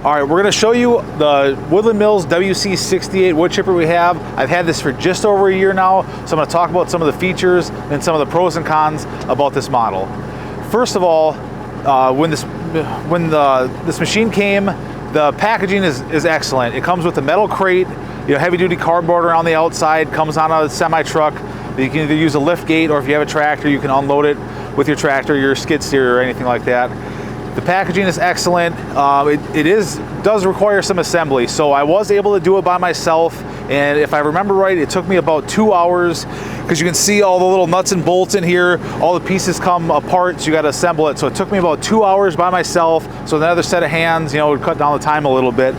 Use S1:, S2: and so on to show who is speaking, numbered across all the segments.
S1: All right, we're gonna show you the Woodland Mills WC68 wood chipper we have. I've had this for just over a year now, so I'm gonna talk about some of the features and some of the pros and cons about this model. First of all, when this machine came, the packaging is excellent. It comes with a metal crate, heavy duty cardboard around the outside, comes on a semi truck. You can either use a lift gate, or if you have a tractor, you can unload it with your tractor, your skid steer, or anything like that. The packaging is excellent. It does require some assembly, so I was able to do it by myself, and if I remember right, it took me about 2 hours, because you can see all the little nuts and bolts in here, all the pieces come apart, so you got to assemble it. So it took me about 2 hours by myself, so another set of hands, would cut down the time a little bit.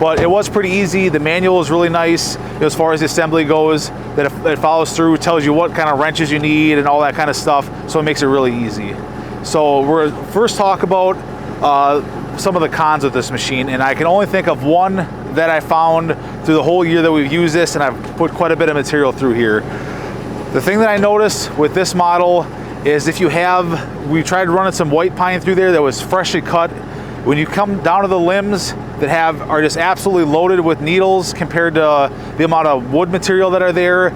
S1: But it was pretty easy. The manual is really nice as far as the assembly goes, that it follows through, tells you what kind of wrenches you need and all that kind of stuff, so it makes it really easy. So we're first talk about some of the cons of this machine, and I can only think of one that I found through the whole year that we've used this, and I've put quite a bit of material through here. The thing that I noticed with this model is we tried running some white pine through there that was freshly cut. When you come down to the limbs that are just absolutely loaded with needles compared to the amount of wood material that are there,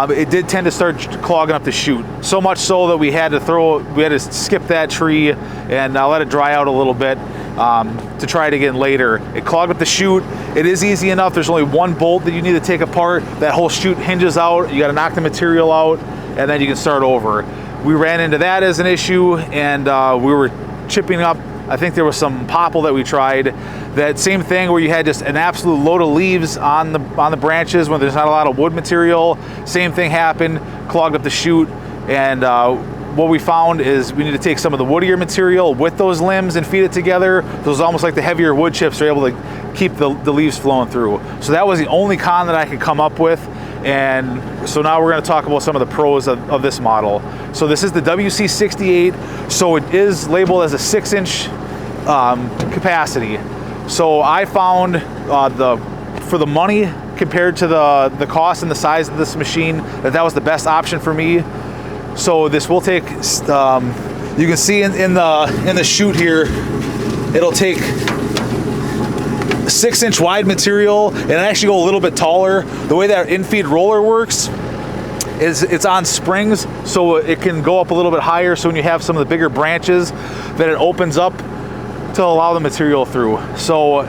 S1: it did tend to start clogging up the chute. So much so that we had to skip that tree and let it dry out a little bit to try it again later. It clogged up the chute. It is easy enough. There's only one bolt that you need to take apart. That whole chute hinges out. You got to knock the material out, and then you can start over. We ran into that as an issue, and we were chipping up. I think there was some popple that we tried. That same thing where you had just an absolute load of leaves on the branches when there's not a lot of wood material. Same thing happened, clogged up the chute, and what we found is we need to take some of the woodier material with those limbs and feed it together. Those almost like the heavier wood chips are able to keep the leaves flowing through. So that was the only con that I could come up with. And so now we're going to talk about some of the pros of this model. So this is the WC68, so it is labeled as a 6-inch capacity. So I found for the money compared to the cost and the size of this machine, that was the best option for me. So this will take, you can see in the chute here, it'll take 6-inch wide material and actually go a little bit taller. The way that in-feed roller works is it's on springs, so it can go up a little bit higher. So when you have some of the bigger branches, then it opens up to allow the material through. So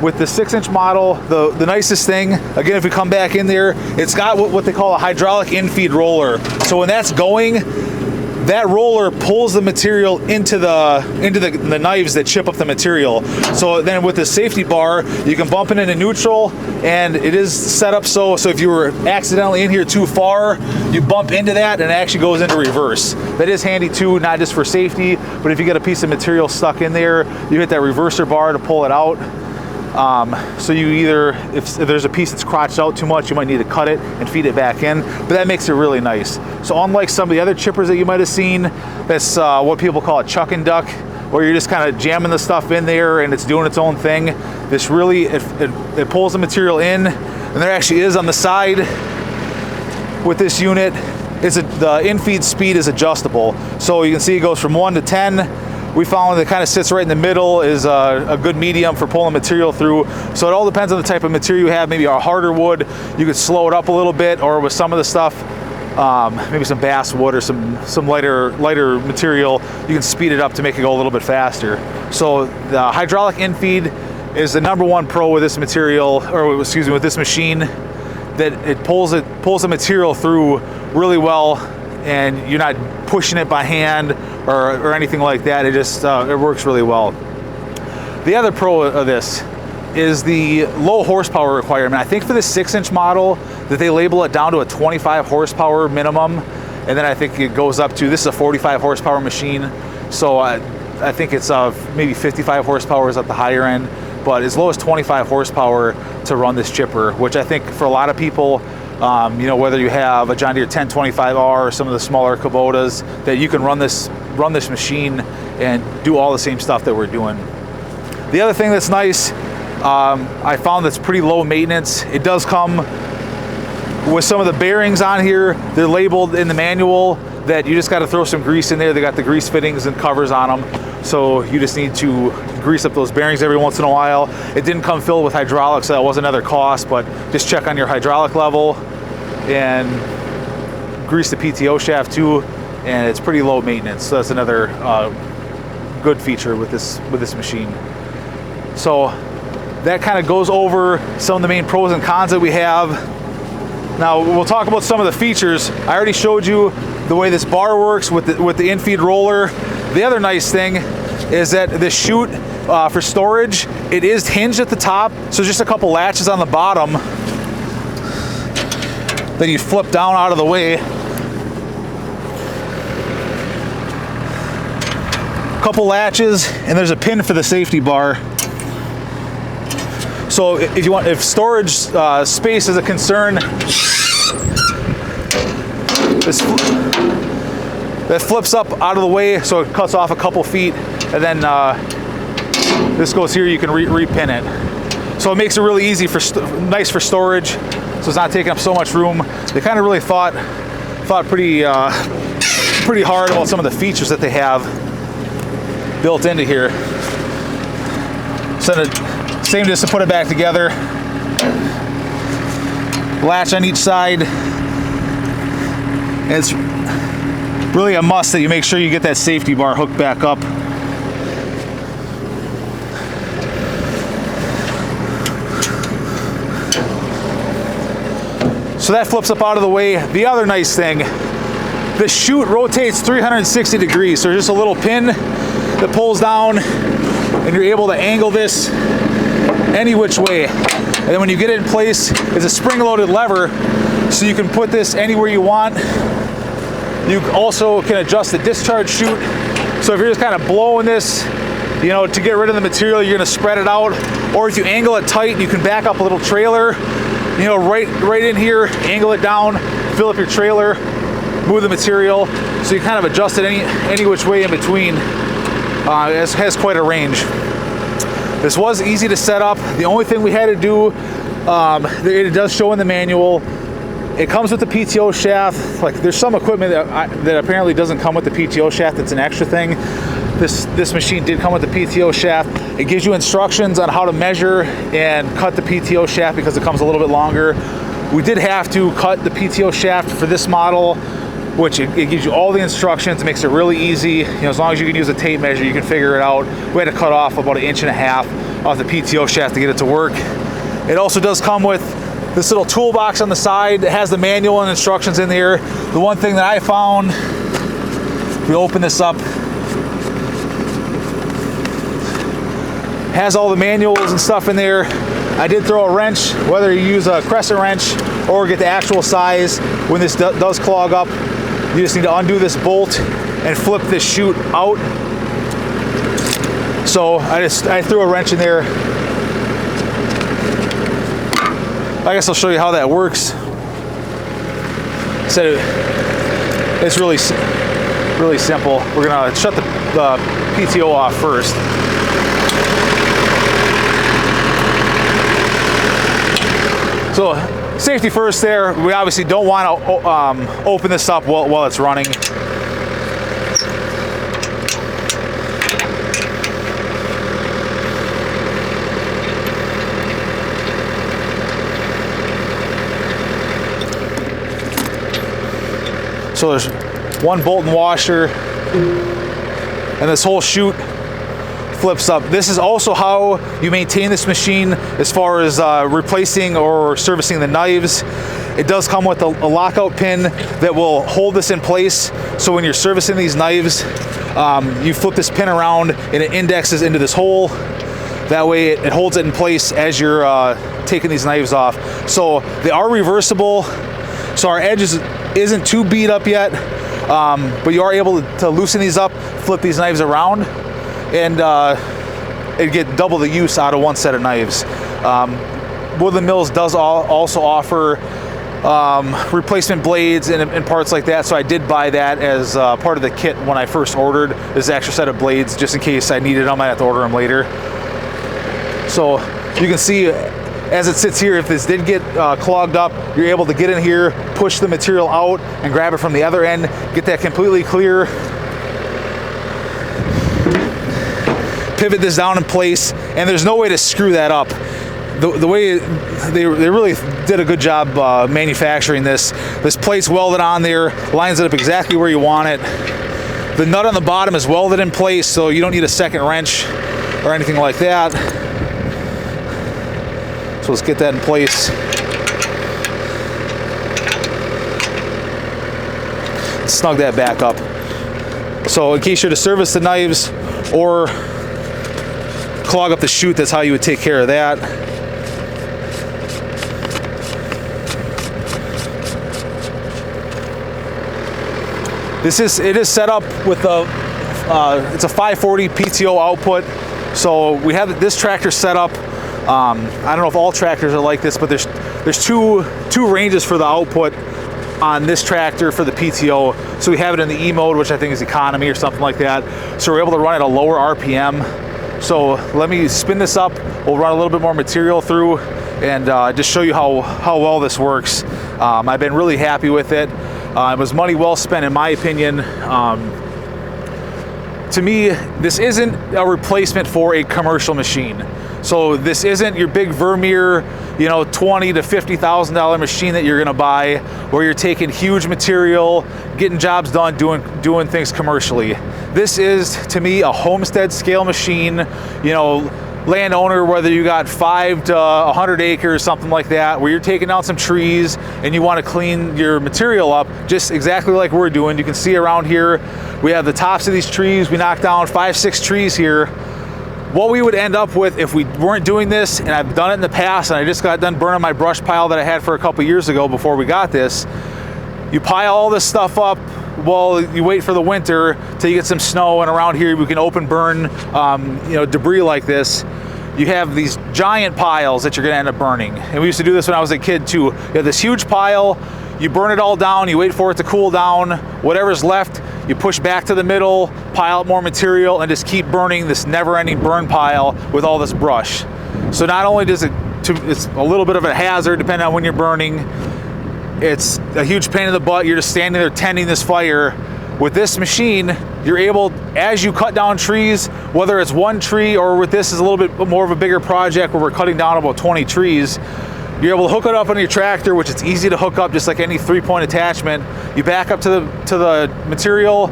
S1: with the 6-inch model, the nicest thing, again, if we come back in there, it's got what they call a hydraulic in-feed roller. So when that's going, that roller pulls the material into the knives that chip up the material. So then with the safety bar, you can bump it into neutral, and it is set up so if you were accidentally in here too far, you bump into that and it actually goes into reverse. That is handy too, not just for safety, but if you get a piece of material stuck in there, you hit that reverser bar to pull it out. So you either, if there's a piece that's crotched out too much, you might need to cut it and feed it back in, but that makes it really nice. So unlike some of the other chippers that you might have seen, that's what people call a chuck and duck, where you're just kind of jamming the stuff in there and it's doing its own thing. This really, it pulls the material in, and there actually is on the side with this unit, the in-feed speed is adjustable. So you can see it goes from 1 to 10. We found that it kind of sits right in the middle, is a good medium for pulling material through. So it all depends on the type of material you have. Maybe a harder wood, you could slow it up a little bit, or with some of the stuff, maybe some bass wood or some lighter material, you can speed it up to make it go a little bit faster. So the hydraulic in-feed is the #1 pro with this material, or excuse me, with this machine, that it pulls the material through really well, and you're not pushing it by hand or anything like that. It just it works really well. The other pro of this is the low horsepower requirement. I think for the 6-inch model that they label it down to a 25 horsepower minimum, and then I think it goes up to, this is a 45 horsepower machine, so I think it's maybe 55 horsepower is at the higher end, but as low as 25 horsepower to run this chipper, which I think for a lot of people, whether you have a John Deere 1025R or some of the smaller Kubotas, that you can run this machine and do all the same stuff that we're doing. The other thing that's nice, I found that's pretty low maintenance. It does come with some of the bearings on here. They're labeled in the manual that you just got to throw some grease in there. They got the grease fittings and covers on them. So you just need to grease up those bearings every once in a while. It didn't come filled with hydraulics, so that was another cost, but just check on your hydraulic level and grease the PTO shaft too, and it's pretty low maintenance. So that's another good feature with this machine. So that kind of goes over some of the main pros and cons that we have. Now we'll talk about some of the features. I already showed you the way this bar works with the in-feed roller. The other nice thing is that the chute for storage, it is hinged at the top, so just a couple latches on the bottom that you flip down out of the way. Couple latches, and there's a pin for the safety bar. So if storage space is a concern, that flips up out of the way, so it cuts off a couple feet, and then this goes here. You can repin it, so it makes it really easy nice for storage. So it's not taking up so much room. They kind of really thought pretty hard about some of the features that they have built into here. So same just to put it back together. Latch on each side. And it's really a must that you make sure you get that safety bar hooked back up. So that flips up out of the way. The other nice thing, the chute rotates 360 degrees. So there's just a little pin that pulls down, and you're able to angle this any which way. And then when you get it in place, it's a spring-loaded lever, so you can put this anywhere you want. You also can adjust the discharge chute. So if you're just kind of blowing this, you know, to get rid of the material, you're going to spread it out. Or if you angle it tight, you can back up a little trailer, you know, right in here, angle it down, fill up your trailer, move the material. So you kind of adjust it any which way in between. It has quite a range. This was easy to set up. The only thing we had to do, it does show in the manual, it comes with the PTO shaft. Like, there's some equipment that apparently doesn't come with the PTO shaft. It's an extra thing. This machine did come with the PTO shaft. It gives you instructions on how to measure and cut the PTO shaft because it comes a little bit longer. We did have to cut the PTO shaft for this model, which it gives you all the instructions. It makes it really easy. You know, as long as you can use a tape measure, you can figure it out. We had to cut off about 1.5 inches off the PTO shaft to get it to work. It also does come with this little toolbox on the side that has the manual and instructions in there. The one thing that I found, if we open this up, has all the manuals and stuff in there. I did throw a wrench, whether you use a crescent wrench or get the actual size. When this does clog up, you just need to undo this bolt and flip this chute out. So I threw a wrench in there. I guess I'll show you how that works. So it's really simple. We're gonna shut the PTO off first. So safety first there. We obviously don't want to open this up while it's running. So there's one bolt and washer, and this whole chute flips up. This is also how you maintain this machine as far as replacing or servicing the knives. It does come with a lockout pin that will hold this in place. So when you're servicing these knives, you flip this pin around and it indexes into this hole. That way it holds it in place as you're taking these knives off. So they are reversible. So our edge isn't too beat up yet, but you are able to loosen these up, flip these knives around, and get double the use out of one set of knives. Woodland Mills does also offer replacement blades and parts like that, so I did buy that as part of the kit when I first ordered. This extra set of blades, just in case I needed them. I have to order them later. So you can see as it sits here, if this did get clogged up, you're able to get in here, push the material out, and grab it from the other end, get that completely clear. pivot this down in place, and there's no way to screw that up. The way they really did a good job manufacturing this. This plate's welded on there, lines it up exactly where you want it. The nut on the bottom is welded in place, so you don't need a second wrench or anything like that. So let's get that in place. Snug that back up. So in case you're to service the knives or clog up the chute, that's how you would take care of that. It is set up with it's a 540 PTO output. So we have this tractor set up. I don't know if all tractors are like this, but there's two ranges for the output on this tractor for the PTO. So we have it in the E mode, which I think is economy or something like that. So we're able to run at a lower RPM. So let me spin this up. We'll run a little bit more material through and just show you how well this works. I've been really happy with it. It was money well spent, in my opinion. To me, this isn't a replacement for a commercial machine. So this isn't your big Vermeer, $20,000 to $50,000 machine that you're gonna buy, where you're taking huge material, getting jobs done, doing things commercially. This is, to me, a homestead scale machine. Landowner, whether you got 5 to 100 acres, something like that, where you're taking down some trees and you want to clean your material up, just exactly like we're doing. You can see around here, we have the tops of these trees. We knocked down 5-6 trees here. What we would end up with if we weren't doing this, and I've done it in the past, and I just got done burning my brush pile that I had for a couple years ago before we got this. You pile all this stuff up. Well, you wait for the winter till you get some snow, and around here we can open burn debris like this. You have these giant piles that you're gonna end up burning. And we used to do this when I was a kid too. You have this huge pile, you burn it all down, you wait for it to cool down. Whatever's left, you push back to the middle, pile up more material, and just keep burning this never-ending burn pile with all this brush. So not only does it's a little bit of a hazard depending on when you're burning, it's a huge pain in the butt. You're just standing there tending this fire. With this machine, you're able, as you cut down trees, whether it's one tree or with this is a little bit more of a bigger project where we're cutting down about 20 trees, you're able to hook it up on your tractor, which it's easy to hook up just like any 3-point attachment. You back up to the material,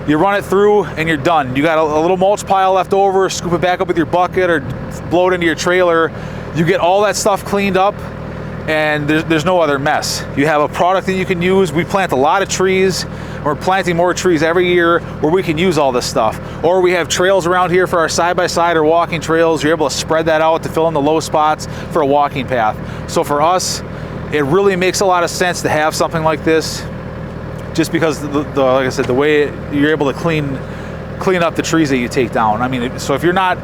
S1: you run it through, and you're done. You got a little mulch pile left over, scoop it back up with your bucket or blow it into your trailer. You get all that stuff cleaned up, and there's no other mess. You have a product that you can use. We plant a lot of trees. We're planting more trees every year where we can use all this stuff. Or we have trails around here for our side-by-side or walking trails. You're able to spread that out to fill in the low spots for a walking path. So for us, it really makes a lot of sense to have something like this, just because like I said, the way you're able to clean up the trees that you take down. I mean, so if you're not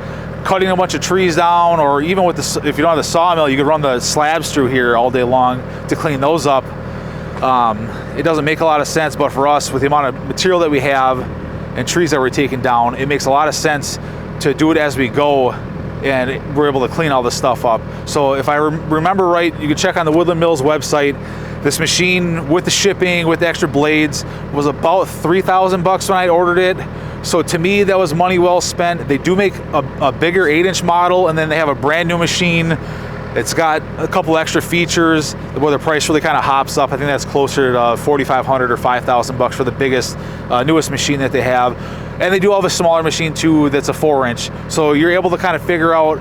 S1: cutting a bunch of trees down, or even with if you don't have the sawmill, you could run the slabs through here all day long to clean those up. It doesn't make a lot of sense, but for us, with the amount of material that we have and trees that we're taking down, it makes a lot of sense to do it as we go, and we're able to clean all this stuff up. So if I remember right, you can check on the Woodland Mills website. This machine, with the shipping, with the extra blades, was about $3,000 when I ordered it. So to me, that was money well spent. They do make a bigger 8-inch model, and then they have a brand new machine. It's got a couple extra features where the price really kind of hops up. I think that's closer to $4,500 or $5,000 for the biggest, newest machine that they have. And they do have a smaller machine too that's a 4-inch. So you're able to kind of figure out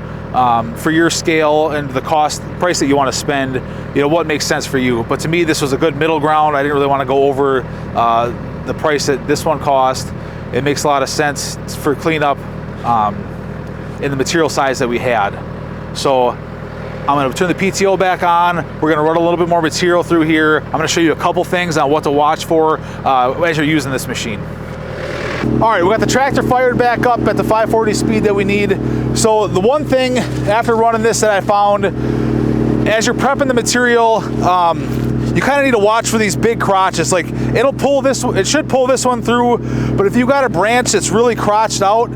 S1: for your scale and the price that you want to spend, what makes sense for you. But to me, this was a good middle ground. I didn't really want to go over the price that this one cost. It makes a lot of sense for cleanup in the material size that we had. So I'm going to turn the PTO back on. We're going to run a little bit more material through here. I'm going to show you a couple things on what to watch for as you're using this machine. All right, we got the tractor fired back up at the 540 speed that we need. So the one thing after running this that I found, as you're prepping the material, you kind of need to watch for these big crotches. Like it should pull this one through, but if you got a branch that's really crotched out,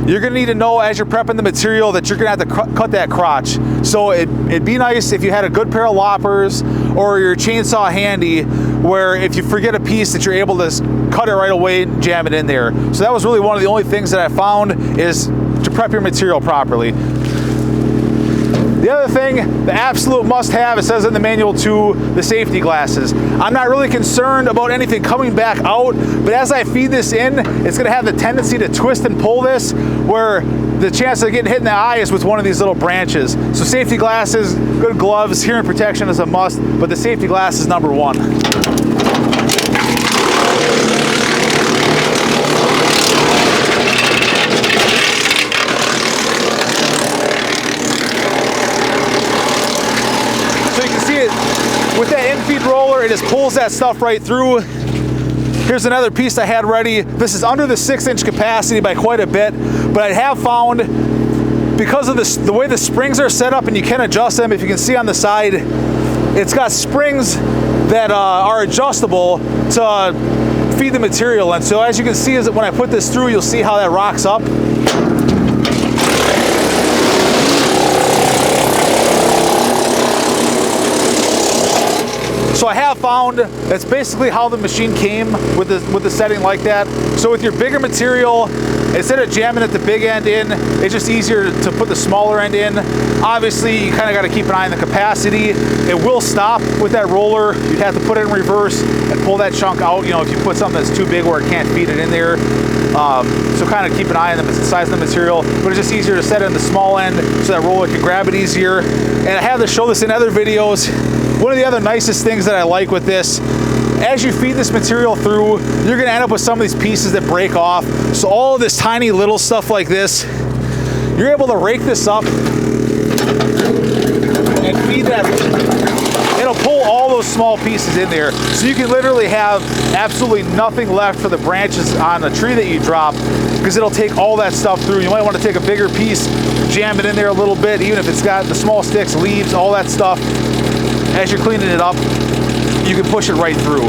S1: you're gonna need to know as you're prepping the material that you're gonna have to cut that crotch. So it'd be nice if you had a good pair of loppers or your chainsaw handy, where if you forget a piece that you're able to cut it right away and jam it in there. So that was really one of the only things that I found, is to prep your material properly. The other thing, the absolute must-have, it says in the manual too, the safety glasses. I'm not really concerned about anything coming back out, but as I feed this in, it's gonna have the tendency to twist and pull this, where the chance of getting hit in the eye is with one of these little branches. So safety glasses, good gloves, hearing protection is a must, but the safety glass is number one. With that in-feed roller, it just pulls that stuff right through. Here's another piece I had ready. This is under the 6-inch capacity by quite a bit, but I have found, because of the way the springs are set up, and you can adjust them, if you can see on the side, it's got springs that are adjustable to feed the material. And so as you can see, is that when I put this through, you'll see how that rocks up. So I have found that's basically how the machine came with the setting like that. So with your bigger material, instead of jamming at the big end in, it's just easier to put the smaller end in. Obviously, you kind of got to keep an eye on the capacity. It will stop with that roller. You'd have to put it in reverse and pull that chunk out, you know, if you put something that's too big where it can't feed it in there. So kind of keep an eye on the size of the material, but it's just easier to set it in the small end so that roller can grab it easier. And I have to show this in other videos. One of the other nicest things that I like with this, as you feed this material through, you're gonna end up with some of these pieces that break off. So all of this tiny little stuff like this, you're able to rake this up and feed that. It'll pull all those small pieces in there. So you can literally have absolutely nothing left for the branches on a tree that you drop, because it'll take all that stuff through. You might want to take a bigger piece, jam it in there a little bit, even if it's got the small sticks, leaves, all that stuff. As you're cleaning it up, you can push it right through.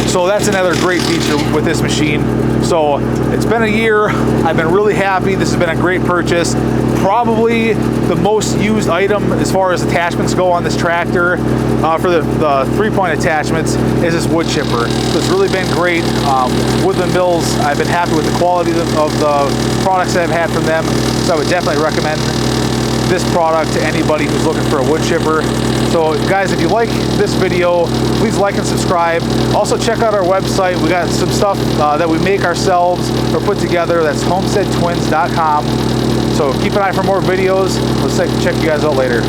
S1: So that's another great feature with this machine. So it's been a year. I've been really happy. This has been a great purchase. Probably the most used item as far as attachments go on this tractor for the 3-point attachments is this wood chipper. So it's really been great. Woodland Mills, I've been happy with the quality of the products that I've had from them. So I would definitely recommend this product to anybody who's looking for a wood chipper. So guys, if you like this video, please like and subscribe. Also check out our website. We got some stuff that we make ourselves or put together. That's homesteadtwins.com. So keep an eye for more videos. Let's check you guys out later.